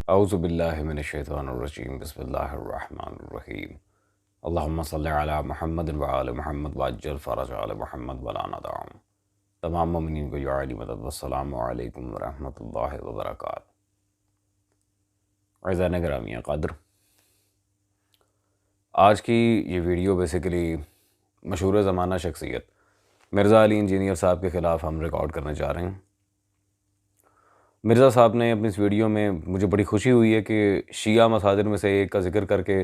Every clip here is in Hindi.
औज़ुबिल्लाहि मिनश्शैतानिर्रजीम बिस्मिल्लाहिर्रहमानिर्रहीम अल्लाहुम्मा सल्लि अला मुहम्मद व आलि मुहम्मद वअज्जिल फ़रज आलि मुहम्मद वला नदअम। तमाम मोमिनीन को या अली मदद वस्सलामु अलैकुम व रहमतुल्लाहि व बरकातहू। अज़ीज़ान गिरामी क़द्र, आज की ये वीडियो बेसिकली मशहूर ज़माना शख्सियत मिर्ज़ा अली इंजीनियर साहब के ख़िलाफ़ हम रिकॉर्ड करने जा रहे हैं। मिर्ज़ा साहब ने अपनी इस वीडियो में, मुझे बड़ी खुशी हुई है कि शिया मसाजिर में से एक का जिक्र करके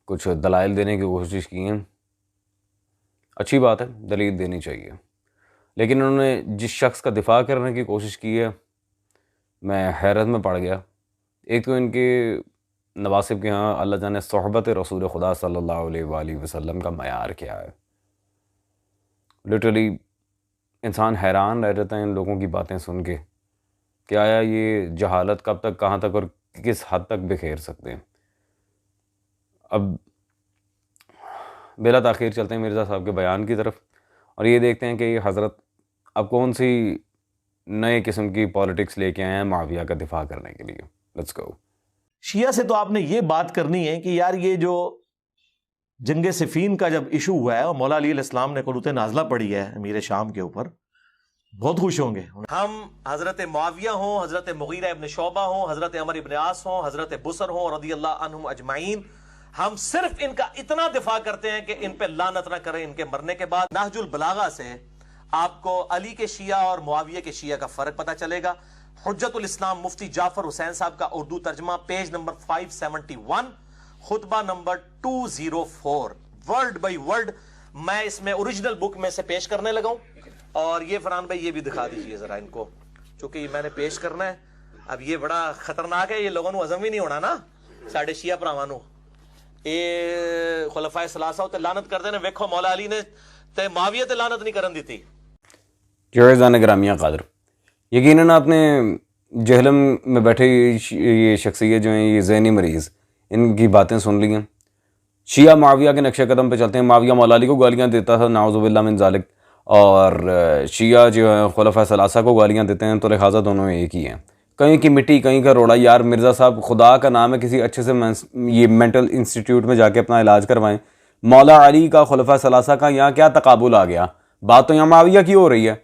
कुछ दलाइल देने की कोशिश की हैं। अच्छी बात है, दलील देनी चाहिए, लेकिन उन्होंने जिस शख्स का दिफा करने की कोशिश की है मैं हैरत में पड़ गया। एक तो इनके नवासिब के यहाँ अल्लाह जाने सोहबत रसूल खुदा सल्लल्लाहु अलैहि वसल्लम का मयार क्या है। लिटरली इंसान हैरान रह जाता है इन लोगों की बातें सुन के, क्या आया ये जहालत कब तक, कहाँ तक और किस हद तक बिखेर सकते हैं। अब बिला ताख़ीर चलते हैं मिर्ज़ा साहब के बयान की तरफ और ये देखते हैं कि ये हज़रत अब कौन सी नए किस्म की पॉलिटिक्स लेके आए हैं मुआविया का दिफा करने के लिए। Let's go. शिया से तो आपने ये बात करनी है कि यार ये जो जंग सिफ़ीन का जब इशू हुआ है और मौला अली अलैहिस्सलाम ने कुरूत नाज़िला पढ़ी है अमीर शाम के ऊपर, बहुत खुश होंगे। हम हजरत मुआविया हों, हजरत मुगीरा इब्न शोबा हों, हजरत अमर इब्न आस हों, हजरत बुसर हों रदियल्लाहु अन्हुम अजमाइन, हम सिर्फ इनका इतना दिफा करते हैं कि इन पे लानत ना करें इनके मरने के बाद। नहजुल बलागा से आपको अली के शिया और मुआविया के शिया का फर्क पता चलेगा। हुज्जतुल इस्लाम मुफ्ती जाफर हुसैन साहब का उर्दू तर्जमा, page number 571, Khutba number 204, word by word मैं इसमें ओरिजिनल बुक में से पेश करने लगा हूं। और ये फरहान भाई ये भी दिखा दीजिए जरा इनको, चूंकि मैंने पेश करना है। अब ये बड़ा खतरनाक है, ये लोगों को हजम ही नहीं होना ना साढ़े शिया भरावां ये खुलफाए सलासा ते लानत कर देने। वेखो मौला अली ने ते मुआविया ते लानत नहीं करन दी। ज़ान ग्रामिया कादर, यकीनन आपने जहलम में बैठे ये शख्सियत जो हैं, ये ज़हनी मरीज़, इनकी बातें सुन ली हैं। शिया मुआविया के नक्शे कदम पे चलते हैं। मुआविया मौला अली को गालियाँ देता था, नाउज़ुबिल्लाह मिन ज़ालिक, और शिया जो है खुलफाए सलासा को गालियाँ देते हैं, तो लिहाजा दोनों एक ही हैं। कहीं की मिट्टी कहीं का रोड़ा। यार मिर्ज़ा साहब खुदा का नाम है, किसी अच्छे से ये मेंटल इंस्टीट्यूट में जाके अपना इलाज करवाएं। मौला अली का खुलफाए सलासा का यहाँ क्या तकाबुल आ गया? बात तो यहाँ मुआविया की हो रही है।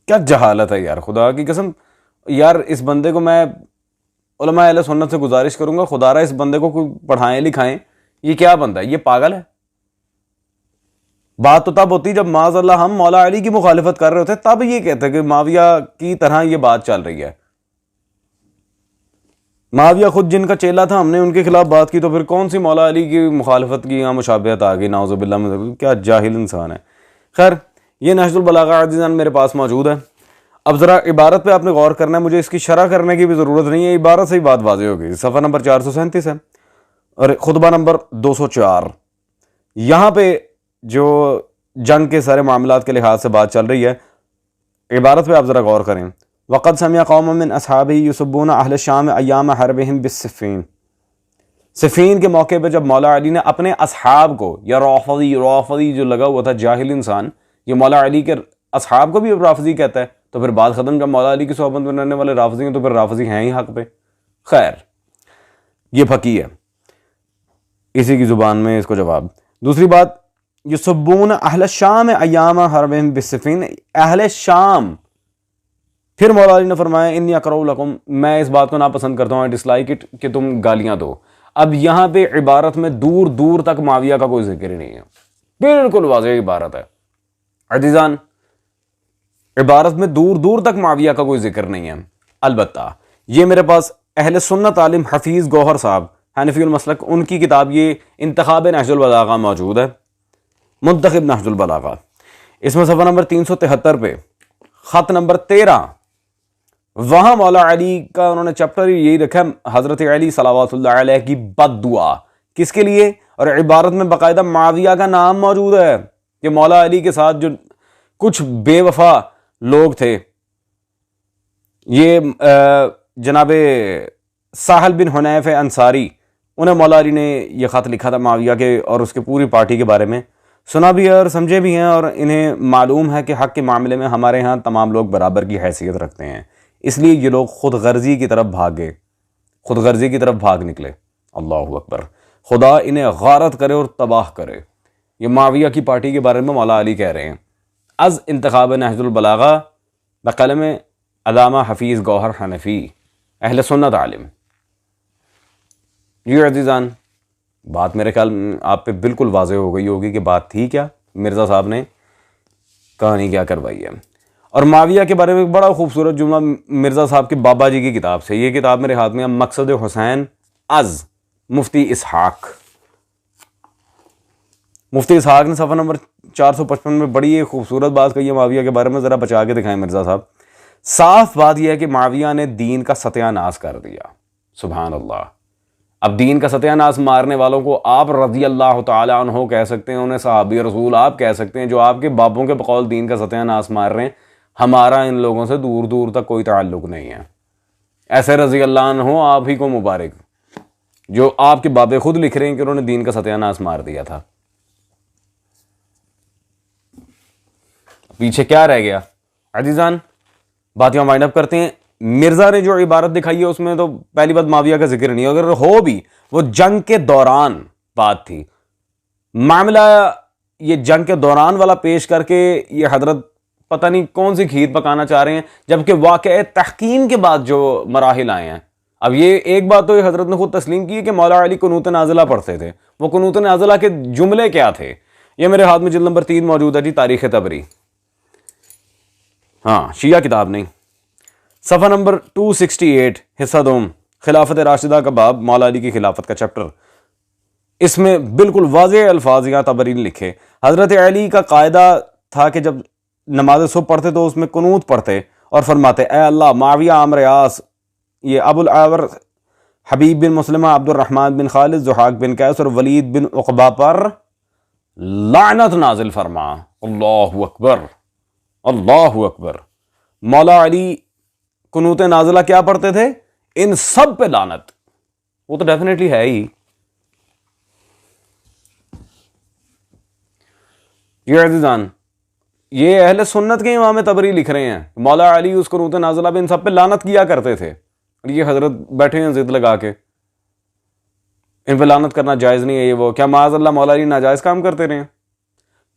क्या जहालत है यार, खुदा की कसम। यार इस बंदे को मैं उलमा अहले सुन्नत से गुजारिश करूंगा, खुदारा इस बंदे को कोई पढ़ाएं लिखाएं। ये क्या बंदा है? ये पागल है। बात तो तब होती जब माज़अल्लाह हम मौला अली की मुखालिफत कर रहे होते, तब ये कहते कि मुआविया की तरह ये बात चल रही है। मुआविया खुद जिनका चेला था, हमने उनके खिलाफ बात की, तो फिर कौन सी मौला अली की मुखालिफत की यहाँ मुशाबहत आ गई? नाउज़ुबिल्लाह में क्या जाहिल इंसान है। खैर, ये नहजुल बलागा अज़ीज़ान मेरे पास मौजूद है। अब ज़रा इबारत पे आपने गौर करना है, मुझे इसकी शरह करने की भी ज़रूरत नहीं है, इबारत से ही बात वाज़ेह होगी। सफ़ा नंबर 437 है और खुतबा नंबर 204। यहाँ पे जो जंग के सारे मामलात के लिहाज से बात चल रही है, इबारत पे आप ज़रा गौर करें। वक़द समिअ क़ौमुम मिन अस्हाबिही युसब्बूना अहल शाम अय्याम हरबिहिम बिस्सिफ़ीन। सिफ़ीन के मौके पे जब मौला अली ने अपने असहाब को, या राफ़दी जो लगा हुआ था जाहिल इंसान, ये मौला अली के असहाब को भी राफ़दी कहता है, तो फिर बात ख़त्म। जब मौला अली की सोहबत में रहने वाले राफ़दी हैं तो फिर राफ़दी हैं ही हक़ पे। खैर, ये फकी है, इसी की ज़ुबान में इसको जवाब। दूसरी बात, युसब्बून अहल शाम अय्याम हरबिहिम बिस्सिफ़ीन, अहल शाम। फिर मौला अली ने फरमाया इन्नी अकरहु लकुम, मैं इस बात को नापसंद करता हूँ, आई डिसलाइक इट, कि तुम गालियाँ दो। अब यहाँ पे इबारत में दूर दूर तक मुआविया का कोई जिक्र ही नहीं है, बिल्कुल वाज़ेह इबारत है अज़ीज़ान। इबारत में दूर दूर तक मुआविया का कोई जिक्र नहीं है। अलबत्ता ये मेरे पास अहले सुन्नत आलिम हफीज़ गौहर साहब हनफीउल मसलक, उनकी किताब ये इंतखाब नहजुल बलागा मौजूद है, मुंतखब नहजुल बलागा। इसमें सफ़ा नंबर 373 पे ख़त नंबर 13, वहाँ मौला अली का उन्होंने चैप्टर यही रखा है, हज़रत अली सल्लल्लाहु अलैहि की बद्दुआ। किसके लिए? और इबारत में बाकायदा मुआविया का नाम मौजूद है कि मौला अली के साथ जो कुछ बेवफा लोग थे, ये जनाबे साहल बिन हुनैफ अंसारी, उन्हें मौला अली ने यह ख़त लिखा था मुआविया के और उसके पूरी पार्टी के बारे में। सुना भी है और समझे भी हैं, और इन्हें मालूम है कि हक़ के मामले में हमारे यहाँ तमाम लोग बराबर की हैसियत रखते हैं। इसलिए ये लोग खुद गर्जी की तरफ भागे, खुद गर्जी की तरफ भाग निकले। अल्लाह अकबर, खुदा इन्हें गारत करे और तबाह करे। ये माविया की पार्टी के बारे में मौला अली कह रहे हैं। अज इंतखाब नहजुल बलागा बकलम अल्लामा हफीज़ गौहर हनफी अहले सुन्नत आलिम। जी अजीज़ान, बात मेरे ख्याल आप पे बिल्कुल वाज़े हो गई होगी कि बात थी क्या, मिर्ज़ा साहब ने कहानी क्या करवाई है। और माविया के बारे में एक बड़ा खूबसूरत जुमला मिर्ज़ा साहब के बाबा जी की किताब से, ये किताब मेरे हाथ में है, मकसद हुसैन अज मुफ्ती इसहाक। मुफ्ती इसहाक ने सफ़ा नंबर 455 में बड़ी एक खूबसूरत बात कही है माविया के बारे में। ज़रा बचा के दिखाएं मिर्ज़ा साहब। साफ बात यह है कि माविया ने दीन का सत्यानाश कर दिया। सुभान अल्लाह। अब दीन का सत्यानाश मारने वालों को आप रज़ी अल्लाह तआला अन्हु कह सकते हैं, उन्हें सहाबी रसूल आप कह सकते हैं, जो आपके बापों के बकौल दीन का सत्यानाश मार रहे हैं। हमारा इन लोगों से दूर दूर तक कोई ताल्लुक नहीं है। ऐसे रज़ी अल्लाह अन्हु आप ही को मुबारक, जो आपके बाबे खुद लिख रहे हैं कि उन्होंने दीन का सत्यानाश मार दिया था। पीछे क्या रह गया अजीजान, बात यहाँ वाइंड अप करते हैं। मिर्जा ने जो इबारत दिखाई है उसमें तो पहली बात माविया का जिक्र नहीं है, अगर हो भी वो जंग के दौरान बात थी। मामला ये जंग के दौरान वाला पेश करके ये हजरत पता नहीं कौन सी खीर पकाना चाह रहे हैं, जबकि वाक़या तहकीम के बाद जो मराहिल आए हैं। अब ये एक बात तो ये हजरत ने खुद तस्लीम की कि मौला अली कुनूत नाज़िला पढ़ते थे। वो कुनूत नाज़िला के जुमले क्या थे, ये मेरे हाथ में जिल्द नंबर 3 मौजूद है जी, तारीख़ तबरी। हाँ, शिया किताब नहीं, सफ़ा नंबर 268 हिस्सा 2 खिलाफत राशिदा का बाब, मौला अली की खिलाफत का चैप्टर। इसमें बिल्कुल वाज़ेह अल्फाज या तबरी लिखे। हज़रत अली का कायदा था कि जब नमाज सुबह पढ़ते तो उसमें कुनूत पढ़ते और फरमाते, ए अल्लाह माविया आमर यास, ये Abul Awar Habib bin Muslima Abdur Rahman bin Khalid Zuhak bin Qais और वलीद बिन उक़बा पर लानत नाजिल फरमा। अल्लाहु अकबर, अल्लाहु अकबर। मौला अली कुनूत नाज़िला क्या पढ़ते थे? इन सब पे लानत। वो तो डेफिनेटली है ही। ये अज़ीज़ान, ये अहले सुन्नत के इमाम तबरी लिख रहे हैं, मौला अली उस कुनूत नाज़िला पे इन सब पे लानत किया करते थे। और ये हजरत बैठे हैं जिद लगा के, इन पे लानत करना जायज़ नहीं है। ये वो क्या माज़अल्लाह मौला अली नाजायज़ काम करते रहे?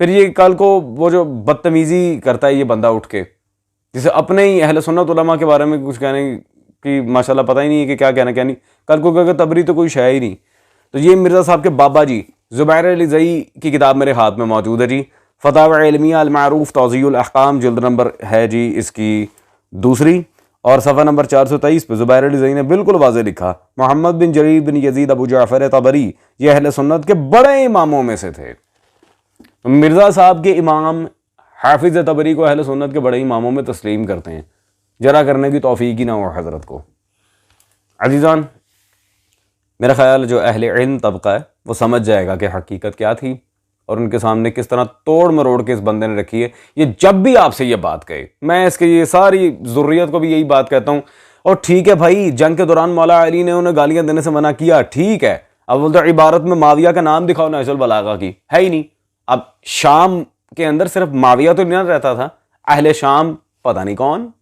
फिर ये कल को वो जो बदतमीज़ी करता है ये बंदा उठ के, जिसे अपने ही अहले सुन्नत उलमा के बारे में कुछ कहने की माशाल्लाह पता ही नहीं है कि क्या कहना क्या नहीं, कल को कहेगा तबरी तो कोई शय ही नहीं। तो ये मिर्ज़ा साहब के बाबा जी ज़ुबैर अली ज़ई की किताब मेरे हाथ में मौजूद है जी, फ़तावा इल्मिया अल मारूफ तौज़ीउल अहकाम, जिल्द नंबर है जी इसकी 2 और सफ़ा नंबर 423 पे ज़ुबैर अली ज़ई ने बिल्कुल वाज़ेह लिखा, मोहम्मद बिन जरीर बिन यजीद अबू जाफ़र तबरी ये अहले सुन्नत के बड़े इमामों में से थे। मिर्ज़ा साहब के इमाम हाफिज़ तबरी को अहले सुन्नत के बड़े इमामों में तस्लीम करते हैं। जरा करने की तौफीक ही ना हो हज़रत को। अज़ीज़ान, मेरा ख़्याल जो अहले इल्म तबका है वो समझ जाएगा कि हकीकत क्या थी और उनके सामने किस तरह तोड़ मरोड़ के इस बंदे ने रखी है। ये जब भी आपसे ये बात कहे, मैं इसके ये सारी ज़ुर्रियत को भी यही बात कहता हूँ। और ठीक है भाई, जंग के दौरान मौला अली ने उन्हें गालियाँ देने से मना किया, ठीक है। अब बोलते इबारत में माविया का नाम दिखाओ नहजुल बलागा की, है ही नहीं। अब शाम के अंदर सिर्फ माविया तो नहीं रहता था, अहले शाम पता नहीं कौन,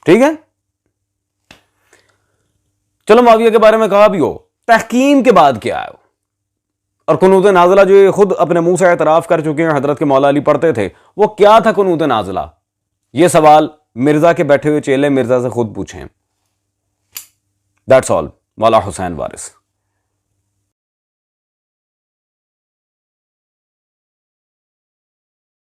ठीक है। चलो माविया के बारे में कहा भी हो, तहकीम के बाद क्या है? और कुनूत नाज़िला जो ये खुद अपने मुंह से एतराफ़ कर चुके हैं हजरत के मौला अली पढ़ते थे, वो क्या था कुनूत नाज़िला? ये सवाल मिर्जा के बैठे हुए चेले मिर्जा से खुद पूछें। That's all. मौला हुसैन वारिस।